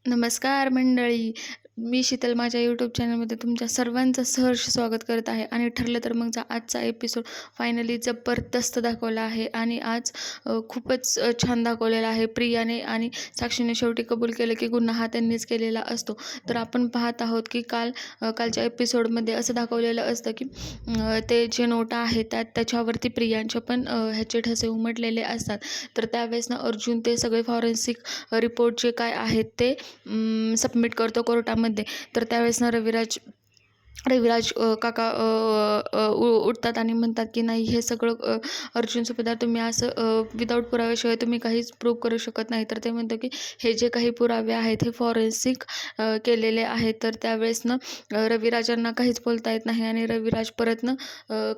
नमस्कार मंडळी. मी शीतल माझ्या यूट्यूब चॅनलमध्ये तुमच्या सर्वांचं सहर्ष स्वागत करत आहे. आणि ठरलं तर मगचा आजचा एपिसोड फायनली जबरदस्त दाखवला आहे. आणि आज खूपच छान दाखवलेला आहे. प्रियाने आणि साक्षीने शेवटी कबूल केलं की गुन्हा हा त्यांनीच केलेला असतो. तर आपण पाहत आहोत की कालच्या एपिसोडमध्ये असं दाखवलेलं असतं की ते जे नोटा आहेत त्याच्यावरती प्रियांचे पण ह्याचे ठसे उमटलेले असतात. तर त्यावेळेस ना अर्जुन ते सगळे फॉरेन्सिक रिपोर्ट जे काय आहेत ते सबमिट करतो कोर्टामध्ये. तर त्यावेळेस ना रविराज काका उठतात आणि म्हणतात की नाही, हे सगळं अर्जुन सुभेदार तुम्ही असं विदाऊट पुराव्याशिवाय तुम्ही काहीच प्रूव्ह करू शकत नाही. तर ते म्हणतो की हे जे काही पुरावे आहेत हे फॉरेन्सिक केलेले आहेत. तर त्यावेळेस ना रविराजांना काहीच बोलता येत नाही आणि रविराज परत ना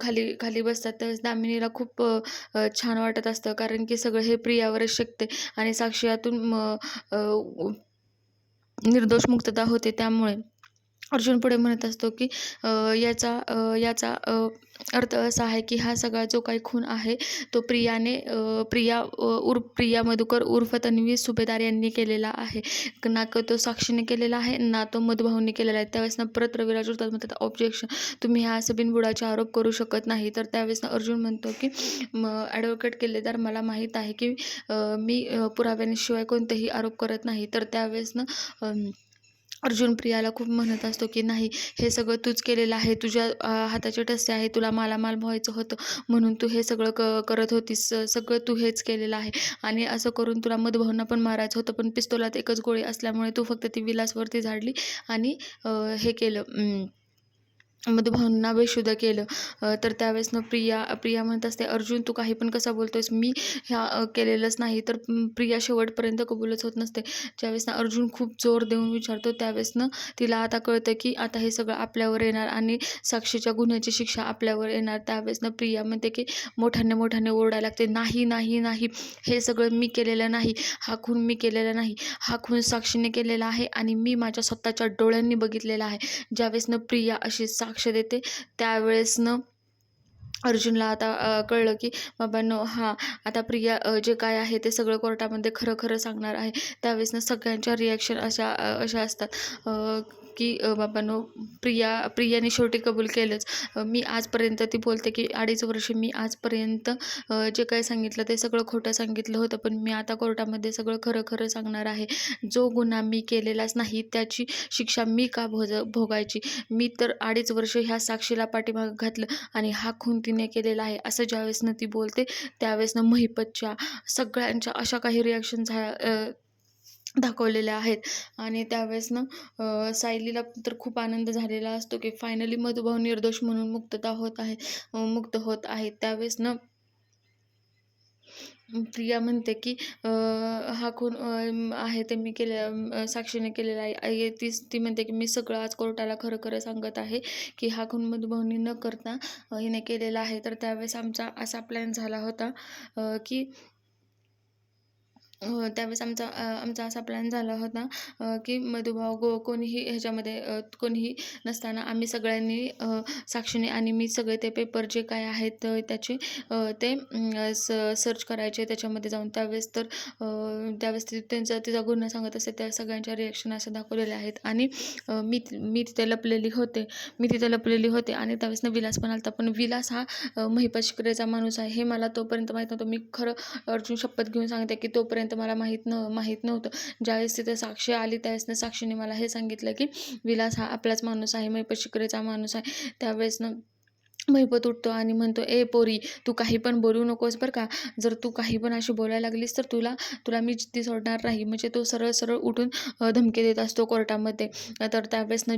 खाली खाली बसतात. त्यावेळेस दामिनीला खूप छान वाटत असतं, कारण की सगळं हे प्रियावरच शिकते आणि साक्षी यातून निर्दोष मुक्तता होते. त्यामुळे अर्जुन पुढे म्हणत असतो की याचा अर्थ असा आहे की हा सगळा जो काही खून आहे तो प्रिया मधुकर उर्फ तन्वी सुभेदार यांनी केलेला आहे. ना का तो साक्षीने केलेला आहे, ना तो मधुभाऊंनी केलेला आहे. त्यावेळेस ना परत रविराज उठतात, म्हणतात ऑब्जेक्शन, तुम्ही ह्या असं बिनबुडाचे आरोप करू शकत नाही. तर त्यावेळेस ना अर्जुन म्हणतो की ॲडव्होकेट केलेदार, मला माहीत आहे की मी पुराव्यांशिवाय कोणतेही आरोप करत नाही. तर त्यावेळेस ना अर्जुन प्रियाला खूप म्हणत असतो की नाही, हे सगळं तूच केलेलं आहे, तुझ्या हाताचे ठसे आहे, तुला मालामाल व्हायचं होतं म्हणून तू हे सगळं करत होतीस, सगळं तू हेच केलेलं आहे. आणि असं करून तुला मधुभाऊंना पण मारायचं होतं, पण पिस्तोलात एकच गोळी असल्यामुळे तू फक्त ती विलासवरती झाडली आणि हे केलं, मधुभाऊंना बेशुद्ध केलं. तर त्यावेळेस ना प्रिया म्हणत असते, अर्जुन तू काही पण कसा बोलतोयस, मी केलेलंच नाही. तर प्रिया शेवटपर्यंत कबूलच होत नसते. ज्यावेळेस ना अर्जुन खूप जोर देऊन विचारतो, त्यावेळेस ना तिला आता कळतं की आता हे सगळं आपल्यावर येणार आणि साक्षीच्या गुन्ह्याची शिक्षा आपल्यावर येणार. त्यावेळेस ना प्रिया म्हणते की मोठ्याने ओरडायला लागते, नाही नाही नाही, हे सगळं मी केलेलं नाही, हा खून मी केलेला नाही, हा खून साक्षीने केलेला आहे आणि मी माझ्या स्वतःच्या डोळ्यांनी बघितलेला आहे. ज्यावेळेस ना प्रिया अशी साक्ष देते, त्यावेळेस ना अर्जुनला आता कळलं की बाबांनो, हां, आता प्रिया जे काय आहे ते सगळं कोर्टामध्ये खरं खरं सांगणार आहे. त्यावेळेस ना सगळ्यांच्या रिॲक्शन अशा असतात की बाबांनो, प्रियाने शेवटी कबूल केलंच. मी आजपर्यंत ती बोलते की 2.5 वर्ष मी आजपर्यंत जे काही सांगितलं ते सगळं खोटं सांगितलं होतं, पण मी आता कोर्टामध्ये सगळं खरं खरं सांगणार आहे. जो गुन्हा मी केलेलाच नाही त्याची शिक्षा मी का भोगायची. मी तर 2.5 वर्ष ह्या साक्षीला पाठीमागं घातलं आणि हा खून तिने केलेला आहे, असं ज्यावेळेस ना ती बोलते, त्यावेळेस ना महिपतच्या सगळ्यांच्या अशा काही रिॲक्शन दाखवलेल्या आहेत. आणि त्यावेळेस ना सायलीला तर खूप आनंद झालेला असतो की फायनली मधुभाऊ निर्दोष म्हणून मुक्त होत आहेत. त्यावेळेस ना प्रिया म्हणते की हा खून आहे ते मी साक्षीने केलेला आहे. ती म्हणते की मी सगळं आज कोर्टाला खरं खरं सांगत आहे की हा खून मधुभाऊंनी न करता हिने केलेला आहे. तर त्यावेळेस आमचा असा प्लॅन झाला होता की त्यावेळेस आमचा असा प्लॅन झाला होता की मधुभाऊ कोणीही ह्याच्यामध्ये कोणीही नसताना आम्ही सगळ्यांनी साक्षीने आणि मी सगळे ते पेपर जे काय आहेत त्याचे ते सर्च करायचे त्याच्यामध्ये जाऊन. त्यावेळेस तिचा गुन्हा सांगत असते, त्या सगळ्यांच्या रिॲक्शन अशा दाखवलेल्या आहेत. आणि मी तिथे लपलेली होते आणि त्यावेळेस ना विलास पण आलता, पण विलास हा महिपत शिकरेचा माणूस आहे हे मला तोपर्यंत माहीत नव्हतं. मी खरं अर्जुन शपथ घेऊन सांगते की तोपर्यंत मला माहीत नव्हतं. ज्यावेळेस तिथे साक्षी आली त्यावेळेस ना साक्षीने मला हे सांगितलं की विलास हा आपलाच माणूस आहे, महिपत शिकरेचा माणूस आहे. त्यावेळेस ना महिपत उठतो आणि म्हणतो, ए पोरी, तू काही पण बोलू नकोस बरं का. जर तू काही पण अशी बोलायला लागलीस तर तुला मी जिद्दी सोडणार नाही. म्हणजे तो सरळ उठून धमकी देत असतो कोर्टामध्ये. तर त्यावेळेस ना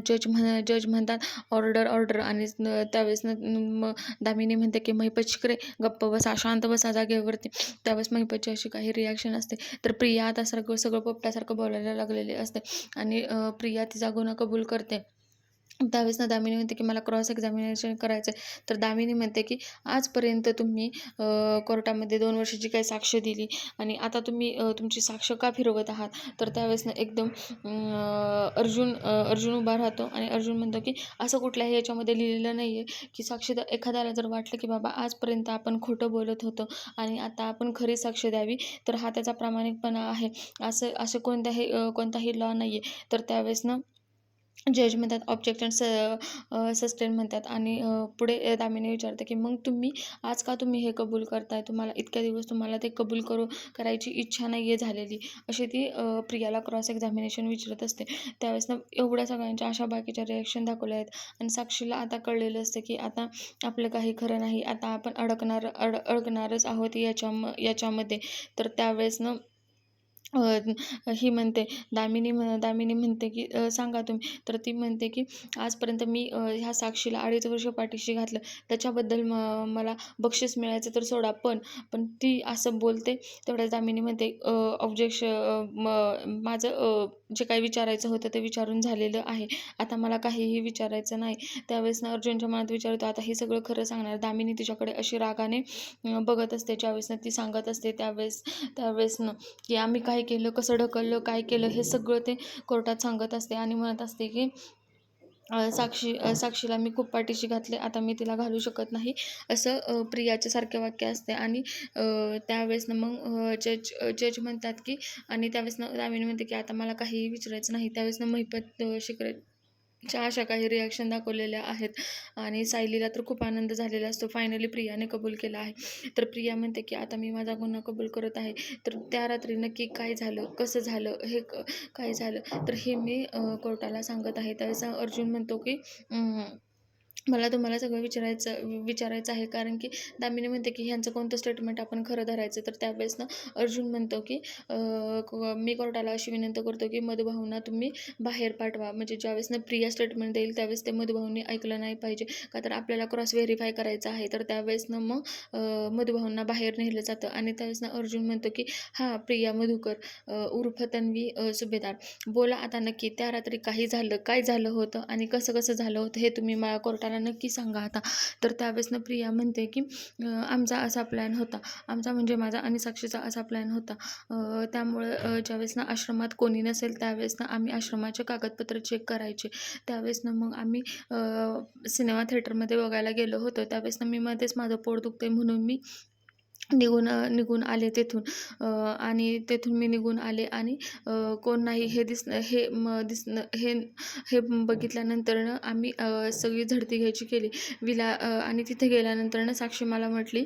जज म्हणतात, ऑर्डर ऑर्डर. आणि त्यावेळेस ना दामिनी म्हणते की महिपत शिकरे गप्प बसा, शांत बसा जागेवरती. त्यावेळेस महिपतची अशी काही रिॲक्शन असते. तर प्रिया आता सगळं पोपटासारखं बोलायला लागलेली असते आणि प्रिया तिचा गुन्हा कबूल करते. त्यावेळेस ना दामिनी म्हणते की मला क्रॉस एक्झामिनेशन करायचं आहे. तर दामिनी म्हणते की आजपर्यंत तुम्ही कोर्टामध्ये 2 वर्षाची काही साक्ष दिली आणि आता तुम्ही तुमची साक्ष का फिरवत आहात? तर त्यावेळेस ना एकदम अर्जुन उभा राहतो आणि अर्जुन म्हणतो की असं कुठल्याही याच्यामध्ये लिहिलेलं नाही आहे की साक्षीदार एखाद्याला जर वाटलं की बाबा आजपर्यंत आपण खोटं बोलत होतो आणि आता आपण खरी साक्ष द्यावी, तर हा त्याचा प्रामाणिकपणा आहे. असं कोणताही लॉ नाही आहे. तर त्यावेळेस ना जज म्हणतात ऑब्जेक्शन सस्टेन म्हणतात आणि पुढे दामिनी विचारते की मग आज का तुम्ही हे कबूल करताय? तुम्हाला इतक्या दिवस तुम्हाला ते करायची इच्छा नाही आहे झालेली. अशी ती प्रियाला क्रॉस एक्झामिनेशन विचारत असते. त्यावेळेस ना एवढ्या सगळ्यांच्या अशा बाकीच्या रिॲक्शन दाखवल्या आहेत आणि साक्षीला आता कळलेलं असतं की आता आपलं काही खरं नाही. आता आपण अडकणारच आहोत याच्यामध्ये. तर त्यावेळेस ना ही म्हणते दामिनी म्हणते की सांगा तुम्ही. तर ती म्हणते की आजपर्यंत मी ह्या साक्षीला 2.5 वर्ष पाठीशी घातलं. त्याच्याबद्दल मला बक्षीस मिळायचं तर सोडा, पण ती असं बोलते. तेवढ्याच दामिनी म्हणते माझं जे काही विचारायचं होतं ते विचारून झालेलं आहे. आता मला काहीही विचारायचं नाही. त्यावेळेस ना अर्जुनच्या मनात विचार येतो, आता हे सगळं खरं सांगणार. दामिनी तिच्याकडे अशी रागाने बघत असते. ज्यावेळेस ना ती सांगत असते त्यावेळेस ना की आम्ही काय केलं, कसं ढकललं, काय केलं, हे सगळं ते कोर्टात सांगत असते आणि म्हणत असते की साक्षीला मी खूप पाठीशी घातले, आता मी तिला घालू शकत नाही, असं प्रियाच्या सारखे वाक्य असते. आणि त्यावेळेस ना मग जज म्हणतात की आणि त्यावेळेस ना दामिनी म्हणते की आता मला काहीही विचारायचं नाही. त्यावेळेस ना महिपत शिकरेच्या अशा काही रिॲक्शन दाखवलेल्या आहेत आणि सायलीला तर खूप आनंद झालेला असतो. फायनली प्रियाने कबूल केला आहे. तर प्रिया म्हणते की आता मी माझा गुन्हा कबूल करत आहे. तर त्या रात्री नक्की काय झालं, कसं झालं, काय झालं, तर हे मी कोर्टाला सांगत आहे. त्यावेळेस अर्जुन म्हणतो की मला तुम्हाला सगळं विचारायचं आहे, कारण की दामिनी म्हणते की ह्यांचं कोणतं स्टेटमेंट आपण खरं धरायचं. तर त्यावेळेस ना अर्जुन म्हणतो की मी कोर्टाला अशी विनंती करतो की मधुभाऊंना तुम्ही बाहेर पाठवा. म्हणजे ज्यावेळेस ना प्रिया स्टेटमेंट देईल त्यावेळेस ते मधुभाऊंनी ऐकलं नाही पाहिजे, का तर आपल्याला क्रॉस व्हेरीफाय करायचं आहे. तर त्यावेळेस ना मग मधुभाऊंना बाहेर नेलं जातं आणि त्यावेळेस ना अर्जुन म्हणतो की हां प्रिया मधुकर उर्फ तन्वी सुभेदार, बोला आता नक्की त्या रात्री काय झालं होतं आणि कसं कसं झालं होतं हे तुम्ही मला कोर्टाला नक्की सांगा आता. तर त्यावेळेस ना प्रिया म्हणते की आमचा असा प्लॅन होता, आमचा म्हणजे माझा आणि साक्षीचा असा प्लॅन होता. त्यामुळं ज्यावेळेस ना आश्रमात कोणी नसेल त्यावेळेस ना आम्ही आश्रमाचे कागदपत्र चेक करायचे. त्यावेळेस ना मग आम्ही सिनेमा थिएटरमध्ये बघायला गेलो होतो. त्यावेळेस ना मी मध्येच माझं पोट दुखते म्हणून मी निघून आले तेथून. आणि तेथून मी निघून आले आणि कोण नाही हे दिसणं हे म दिसणं हे हे बघितल्यानंतरनं आम्ही सगळी झडती घ्यायची केली. आणि तिथे गेल्यानंतरनं साक्षी मला म्हटली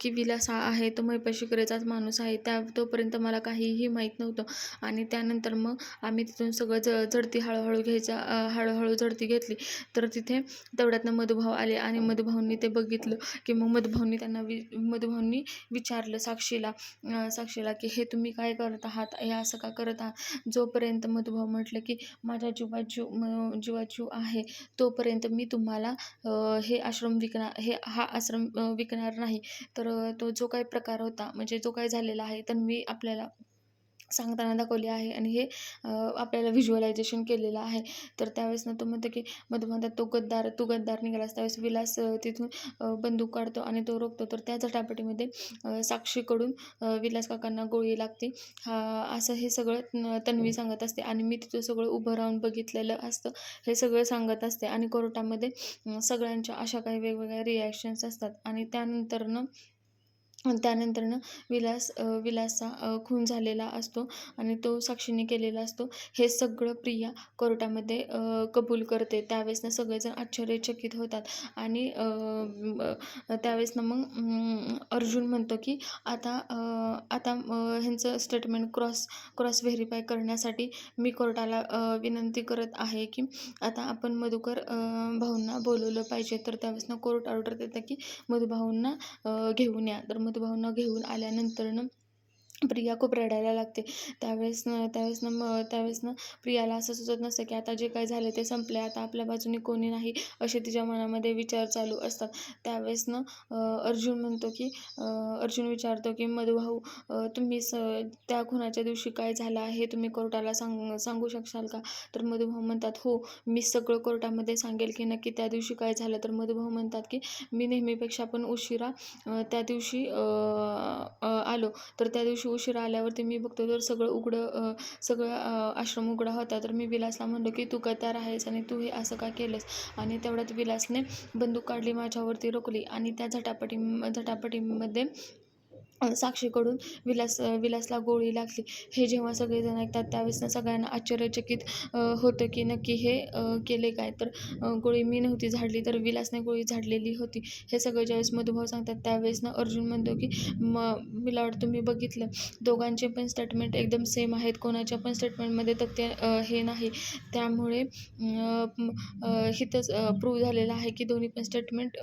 की विलास हा आहे तो मैपाशीकडेचाच माणूस आहे. तोपर्यंत मला काहीही माहीत नव्हतं. आणि त्यानंतर मग आम्ही तिथून सगळं झडती हळूहळू झडती घेतली. तर तिथे तेवढ्यातनं मधुभाऊ आले आणि मधुभाऊंनी ते बघितलं की मग मधुभाऊंनी विचारलं साक्षीला की हे तुम्ही काय करत आहात, हे असं का करत आहात. जोपर्यंत मधुभाऊ म्हटलं की माझ्या जीवात जीव आहे तोपर्यंत मी तुम्हाला हा आश्रम विकणार नाही. तर तो जो काही प्रकार होता, म्हणजे जो काही झालेला आहे तर मी आपल्याला सांगताना दाखवली आहे आणि हे आपल्याला व्हिज्युअलायझेशन केलेलं आहे. तर त्यावेळेस ना तो म्हणतो की म्हणतात तू गद्दार निघालास. त्यावेळेस विलास तिथून बंदूक काढतो आणि तो रोखतो. तर त्या झटापटीमध्ये साक्षीकडून विलास काकांना गोळी लागते. असं हे सगळं तन्वी सांगत असते आणि मी तिथं सगळं उभं राहून बघितलेलं असतं. हे सगळं सांगत असते आणि कोर्टामध्ये सगळ्यांच्या अशा काही वेगवेगळ्या रिॲक्शन्स असतात. आणि त्यानंतरनं विलासचा खून झालेला असतो आणि तो साक्षीने केलेला असतो. हे सगळं प्रिया कोर्टामध्ये कबूल करते. त्यावेळेस ना सगळेजण आश्चर्यचकित होतात आणि त्यावेळेस ना मग अर्जुन म्हणतो की आता ह्यांचं स्टेटमेंट क्रॉस व्हेरीफाय करण्यासाठी मी कोर्टाला विनंती करत आहे की आता आपण मधुकर भाऊंना बोलवलं पाहिजे. तर त्यावेळेस ना कोर्ट ऑर्डर देतं की मधुभाऊंना घेऊन या. तर मधुभाऊंना घेऊन आल्यानंतरनं प्रिया खूप रडायला लागते. त्यावेळेस ना प्रियाला असं सुचत नसतं की आता जे काही झालं ते संपले, आता आपल्या बाजूने कोणी नाही, असे तिच्या मनामध्ये विचार चालू असतात. त्यावेळेस ना अर्जुन म्हणतो की अर्जुन विचारतो की मधुभाऊ, तुम्ही त्या खुनाच्या दिवशी काय झालं आहे तुम्ही कोर्टाला सांगू शकशाल का? तर मधुभाऊ म्हणतात, हो, मी सगळं कोर्टामध्ये सांगेल की नक्की त्या दिवशी काय झालं. तर मधुभाऊ म्हणतात की मी नेहमीपेक्षा पण उशिरा त्या दिवशी आलो. तर त्या दिवशी उशिरा आल्यावरती मी बघतो तर सगळं आश्रम उघडा होता. तर मी विलासला म्हणलो की तू कतार आहेस आणि तू हे असं का केलंस? आणि तेवढ्यात विलासने बंदूक काढली, माझ्यावरती रोखली आणि त्या झटापटीमध्ये साक्षीकडून विलासला गोळी लागली. हे जेव्हा सगळेजण ऐकतात त्यावेळेस ना सगळ्यांना आश्चर्यचकित होतं की नक्की हे केले काय? तर गोळी मी नव्हती झाडली, तर विलासने गोळी झाडलेली होती. हे सगळं ज्यावेळेस मधुभाऊ सांगतात त्यावेळेस ना अर्जुन म्हणतो की मला वाटतं तुम्ही बघितलं, दोघांचे पण स्टेटमेंट एकदम सेम आहेत. कोणाच्या पण स्टेटमेंटमध्ये तथ्य हे नाही. त्यामुळे इथंच प्रूव्ह झालेलं आहे की दोन्ही पण स्टेटमेंट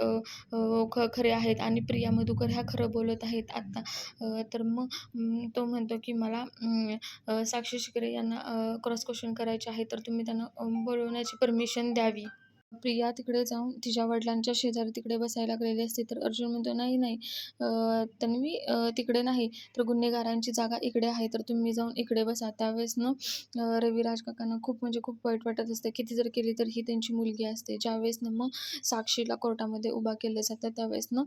खरे आहेत आणि प्रिया मधुकर ह्या खरं बोलत आहेत आत्ता. तर मग तो म्हणतो की मला साक्षी शिर्के यांना क्रॉस क्वेश्चन करायचे आहे, तर तुम्ही त्यांना बोलवण्याची परमिशन द्यावी. प्रिया तिकडे जाऊन तिच्या वडिलांच्या शेजारी तिकडे बसायला लागलेली असते. तर अर्जुन म्हणतो, नाही नाही, तन्वी तिकडे नाही, तर गुन्हेगारांची जागा इकडे आहे, तर तुम्ही जाऊन इकडे बसा. त्यावेळेस ना रविराज काकांना खूप म्हणजे खूप वाईट वाटत असते. किती जर केली तर ही त्यांची मुलगी असते. ज्यावेळेस ना मग साक्षीला कोर्टामध्ये उभा केलं जातं त्यावेळेस ना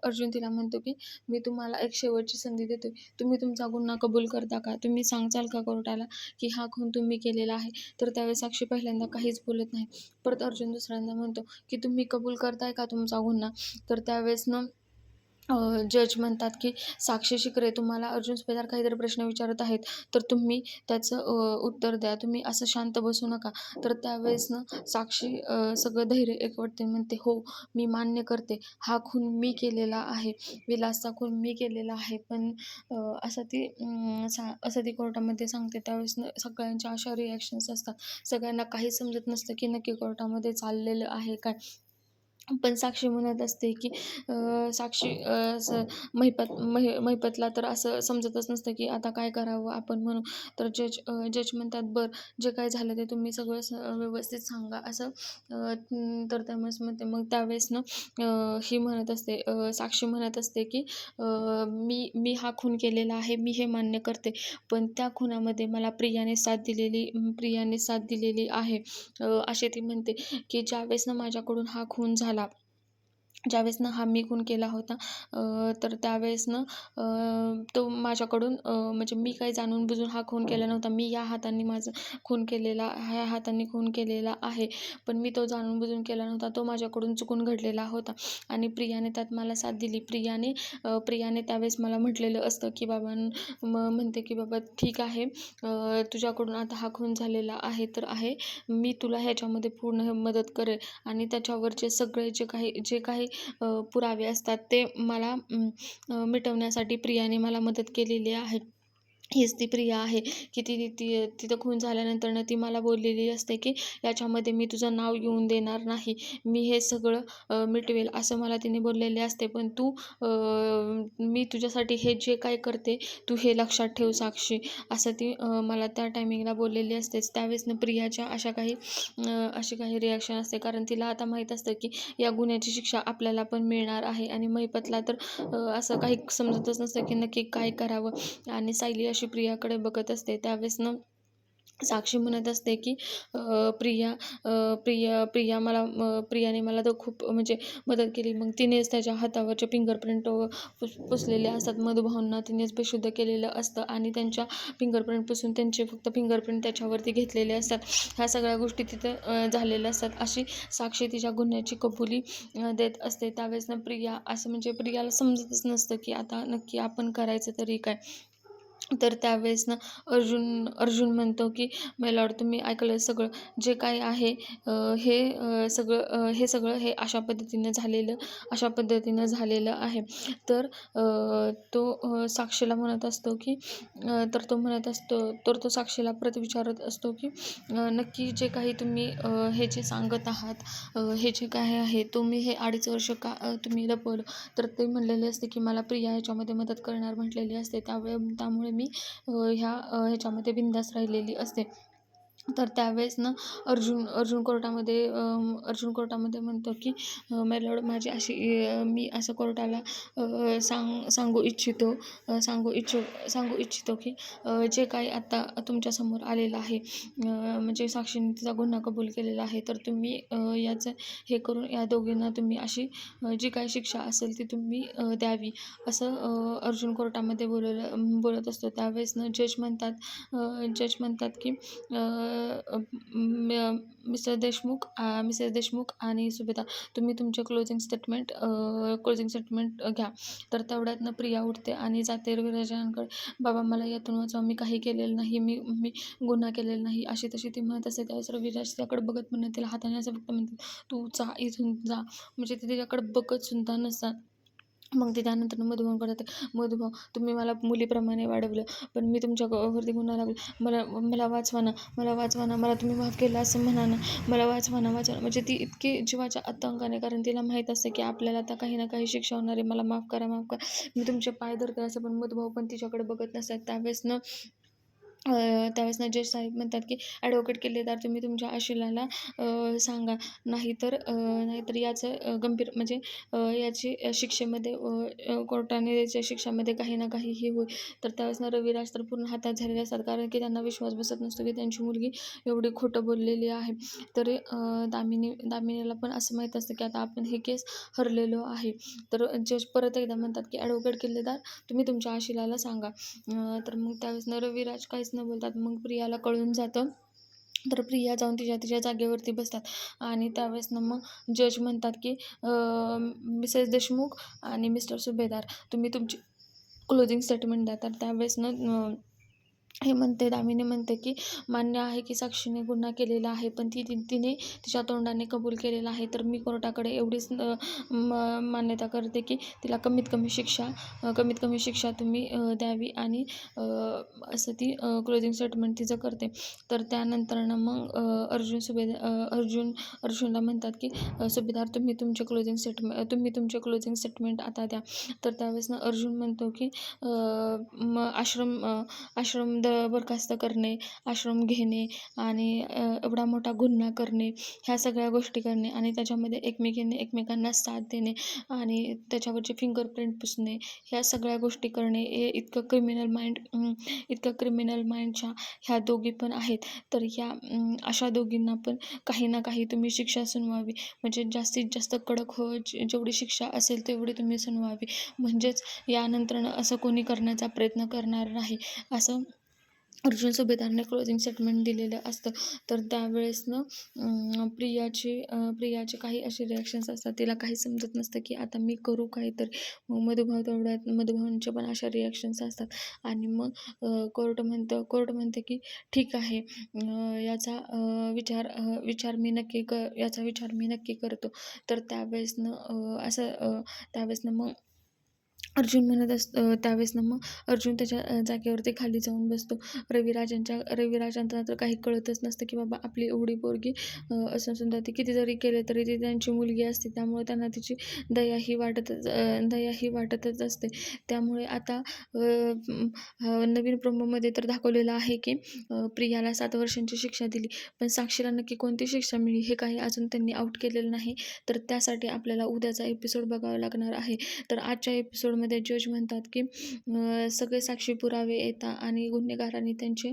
अर्जुन तिला म्हणतो की मी तुम्हाला एक शेवटची संधी देतोय. तुम्ही तुमचा गुन्हा कबूल करता का? तुम्ही सांगचाल का कोर्टाला की हा खून तुम्ही केलेला आहे? तर त्यावेळेस साक्षी पहिल्यांदा काहीच बोलत नाही. परत अर्जुन दुसऱ्यांदा म्हणतो की तुम्ही कबूल करताय का तुमचा गुन्हा? तर त्यावेळेस ना जज म्हणतात की साक्षी शिर्के, तुम्हाला अर्जुन सुभेदार काहीतरी प्रश्न विचारत आहेत, तर तुम्ही त्याचं उत्तर द्या. तुम्ही असं शांत बसू नका. तर त्यावेळेस ना साक्षी सगळं धैर्य एकवटते, म्हणते, हो, मी मान्य करते, हा खून मी केलेला आहे, विलासचा खून मी केलेला आहे. पण असं ती कोर्टामध्ये सांगते. त्यावेळेस ना सगळ्यांच्या अशा रिॲक्शन्स असतात. सगळ्यांना काही समजत नसतं की नक्की कोर्टामध्ये चाललेलं आहे काय? पण साक्षी म्हणत असते की साक्षी महिपतला तर असं समजतच नसतं की आता काय करावं आपण म्हणून. तर जज म्हणतात, बरं, जे काय झालं ते तुम्ही सगळं व्यवस्थित सांगा असं. तर त्यावेळेस म्हणते, मग त्यावेळेस ना ही म्हणत असते, साक्षी म्हणत असते की मी हा खून केलेला आहे, मी हे मान्य करते, पण त्या खुनामध्ये मला प्रियाने साथ दिलेली आहे. असे ती म्हणते की ज्यावेळेस ना माझ्याकडून हा खून झाला, ज्यावेळेस ना हा मी खून केला होता, तर त्यावेळेस ना तो माझ्याकडून म्हणजे मी काही जाणून बुजून हा खून केला नव्हता. मी ह्या हातांनी खून केलेला आहे. पण मी तो जाणून बुजून केला नव्हता. तो माझ्याकडून चुकून घडलेला होता आणि प्रियाने त्यात मला साथ दिली. प्रियाने त्यावेळेस मला म्हटलेलं असतं की म्हणते की बाबा ठीक आहे, तुझ्याकडून आता हा खून झालेला आहे तर आहे, मी तुला ह्याच्यामध्ये पूर्ण मदत करेल आणि त्याच्यावरचे सगळे जे काही पुरावे असतात ते मला मिटवण्यासाठी प्रियाने मला मदत केलेली आहे. हीच ती प्रिया आहे की तिथं खून झाल्यानंतरनं ती मला बोललेली असते की याच्यामध्ये मी तुझं नाव येऊन देणार नाही, मी हे सगळं मिटवेल, असं मला तिने बोललेले असते. पण मी तुझ्यासाठी हे जे काय करते तू हे लक्षात ठेव साक्षी, असं ती मला त्या टायमिंगला बोललेली असतेच. त्यावेळेस ना प्रियाच्या अशी काही रिॲक्शन असते, कारण तिला आता माहीत असतं की या गुन्ह्याची शिक्षा आपल्याला पण मिळणार आहे. आणि महिपतला तर असं काही समजतच नसतं की नक्की काय करावं. आणि सायली अशी प्रियाकडे बघत असते. त्यावेळेस ना साक्षी म्हणत असते की प्रियाने मला तर खूप म्हणजे मदत केली. मग तिनेच त्याच्या हातावरचे फिंगरप्रिंट पुसलेले असतात. मधुभाऊंना तिनेच बेशुद्ध केलेलं असतं आणि त्यांच्या फिंगरप्रिंट पुसून त्यांचे फक्त फिंगरप्रिंट त्याच्यावरती घेतलेले असतात. ह्या सगळ्या गोष्टी तिथं झालेल्या असतात. अशी साक्षी तिच्या गुन्ह्याची कबुली देत असते. त्यावेळेस ना प्रियाला समजतच नसतं की आता नक्की आपण करायचं तरी काय. तर त्यावेळेस ना अर्जुन म्हणतो, की "माय लॉर्ड, तुम्ही ऐकलं सगळं जे काही आहे, हे सगळं हे अशा पद्धतीनं झालेलं आहे." तर साक्षीला म्हणत असतो, की तो साक्षीला परत विचारत असतो, की "नक्की जे काही तुम्ही हे जे सांगत आहात, हे जे काही आहे, तुम्ही हे 2.5 वर्ष का तुम्ही लपवलं?" तर ते म्हणलेले असते, की "मला प्रिया ह्याच्यामध्ये मदत करणार म्हटलेली असते. त्यामुळे मी ह्याच्यामध्ये बिनधास्त राहिलेली असते." तर त्यावेळेस ना अर्जुन कोर्टामध्ये म्हणतो, की "माय लॉर्ड, माझी अशी मी असं कोर्टाला सांगू इच्छितो, की जे काही आता तुमच्यासमोर आलेलं आहे, म्हणजे साक्षीने तिचा गुन्हा कबूल केलेला आहे. तर तुम्ही याचं हे करून या दोघींना तुम्ही अशी जी काही शिक्षा असेल ती तुम्ही द्यावी." असं अर्जुन कोर्टामध्ये बोलत असतो. त्यावेळेस ना जज म्हणतात, की मिसेस देशमुख आणि सुभेदार, तुम्ही तुमचे क्लोजिंग स्टेटमेंट घ्या. तर तेवढ्यात ना प्रिया उठते आणि जाते रविराजांकडे. "बाबा, मला यातून वाचवा, मी काही केलेलं नाही, मी मी गुन्हा केलेला नाही." अशी तशी ती म्हणत असते. त्यावेळेस रविराज त्याकडे बघत पण नाही, तिला हाताने असं फक्त म्हणतात, "तू जा, इथून जा." म्हणजे ते तिच्याकडे बघत सुद्धा नसतात. मग ते त्यानंतर मधुभाऊंकडे जाते. "मधुभाऊ, तुम्ही मला मुलीप्रमाणे वाढवलं, पण मी तुमच्या वरती गुन्हा लागला. मला वाचवा ना, मला वाचवा ना, मला तुम्ही माफ केलं असं म्हणा ना, मला वाचवा ना, वाचवा ना." म्हणजे ती इतकी जीवाच्या आतंकाने, कारण तिला माहीत असतं, की आपल्याला आता काही ना काही शिक्षा होणार आहे. "मला माफ करा, माफ करा. मी तुमचे पाय धरते." असं पण मधुभाऊ पण तिच्याकडे बघत नसतात. त्यावेळेस ना जज साहेब म्हणतात, की "ॲडव्होकेट किल्लेदार, तुम्ही तुमच्या आशिलाला सांगा, नाहीतर याचं गंभीर म्हणजे याची शिक्षेमध्ये कोर्टाने याच्या शिक्षामध्ये काही ना काही हे होईल." तर त्यावेळेस ना रविराज तर पूर्ण हातात झालेले असतात, कारण की त्यांना विश्वास बसत नसतो, की त्यांची मुलगी एवढी खोटं बोललेली आहे. तरी दामिनीला पण असं माहीत असतं, की आता आपण हे केस हरलेलो आहे. तर जज परत एकदा म्हणतात, की "ॲडव्होकेट किल्लेदार, तुम्ही तुमच्या आशिलाला सांगा." तर मग त्यावेळेस ना रविराज काहीच न बोलतात. मग प्रियाला कळून जातं. तर प्रिया जाऊन तिच्या जागेवरती बसतात आणि त्यावेळेस ना मग जज म्हणतात, की मिसेस देशमुख आणि मिस्टर सुभेदार, तुम्ही तुमची क्लोजिंग स्टेटमेंट द्या. तर त्यावेळेस ना दामिनी म्हणते, की "मान्य आहे, की साक्षीने गुन्हा केलेला आहे, पण तिने तिच्या तोंडाने कबूल केलेला आहे. तर मी कोर्टाकडे एवढीच मान्यता करते, की तिला कमीत कमी शिक्षा तुम्ही द्यावी." आणि असं ती क्लोजिंग स्टेटमेंट तिचं करते. तर त्यानंतरनं मग अर्जुनला म्हणतात, की "सुभेदार, तुम्ही तुमचे क्लोजिंग स्टेटमेंट आता द्या." तर त्यावेळेस ना अर्जुन म्हणतो, की मग बरखास्त करणे, आश्रम घेणे आणि एवढा मोठा गुन्हा करणे, ह्या सगळ्या गोष्टी करणे आणि त्याच्यामध्ये एकमेकांना साथ देणे आणि त्याच्यावरचे फिंगरप्रिंट पुसणे, ह्या सगळ्या गोष्टी करणे, हे इतकं क्रिमिनल माइंडच्या ह्या दोघी पण आहेत. तर अशा दोघींना पण काही ना काही तुम्ही शिक्षा सुनवावी. म्हणजे जास्तीत जास्त कडक जेवढी शिक्षा असेल तेवढी तुम्ही सुनवावी. म्हणजेच यानंतरनं असं कोणी करण्याचा प्रयत्न करणार नाही, असं अर्जुन सुभेदारने क्लोजिंग स्टेटमेंट दिलेलं असतं. तर त्यावेळेस ना प्रियाचे काही असे रिॲक्शन्स असतात, तिला काही समजत नसतं, की आता मी करू काय? तर मग मधुभाऊंच्या पण अशा रिॲक्शन्स असतात आणि मग कोर्ट म्हणते, की "ठीक आहे, याचा विचार मी नक्की करतो." तर त्यावेळेस ना मग त्यावेळेस ना मग अर्जुन त्याच्या जागेवरती खाली जाऊन बसतो. रविराजांना तर काही कळतच नसतं, की बाबा आपली एवढी पोरगी असून सुद्धा ती किती जरी केलं तरी ती त्यांची मुलगी असते. त्यामुळे त्यांना तिची दयाही वाटतच असते. त्यामुळे आता नवीन प्रोमोमध्ये तर दाखवलेलं आहे, की प्रियाला 7 वर्षांची शिक्षा दिली. पण साक्षीला नक्की कोणती शिक्षा मिळाली हे काही अजून त्यांनी आऊट केलेलं नाही. तर त्यासाठी आपल्याला उद्याचा एपिसोड बघावा लागणार आहे. तर आजच्या एपिसोडमध्ये जज म्हणतात, की सगळे साक्षी पुरावे येतात आणि गुन्हेगारांनी त्यांचे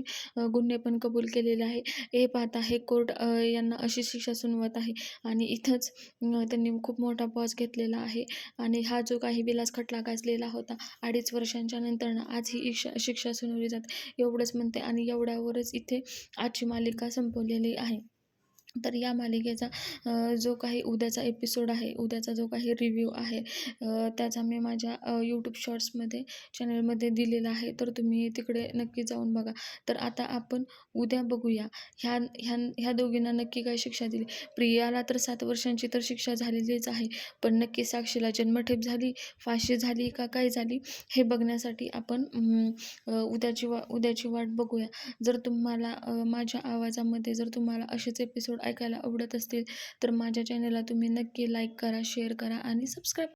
गुन्हे पण कबूल केलेले आहे. हे पाहता हे कोर्ट यांना अशी शिक्षा सुनावत आहे आणि इथंच त्यांनी खूप मोठा पॉज घेतलेला आहे आणि हा जो काही विलास खटला गाजलेला होता 2.5 वर्षांच्या नंतरनं आज ही शिक्षा सुनावली जाते. एवढंच म्हणते आणि एवढ्यावरच इथे आजची मालिका संपवलेली आहे. तर या मालिकेचा जो काही उद्याचा एपिसोड आहे, उद्याचा जो काही रिव्ह्यू आहे, त्याचा मी माझ्या यूट्यूब शॉर्ट्समध्ये चॅनलमध्ये दिलेला आहे. तर तुम्ही तिकडे नक्की जाऊन बघा. तर आता आपण उद्या बघूया ह्या ह्या ह्या दोघींना नक्की काय शिक्षा दिली. प्रियाला तर 7 वर्षांची तर शिक्षा झालेलीच आहे. पण नक्की साक्षीला जन्मठेप झाली, फाशी झाली का काय झाली, हे बघण्यासाठी आपण उद्याची वाट बघूया. जर तुम्हाला माझ्या आवाजामध्ये जर तुम्हाला असेच एपिसोड ऐकायला आवडत असतील तर माझ्या चॅनलला तुम्ही नक्की लाईक करा, शेअर करा आणि सबस्क्राईब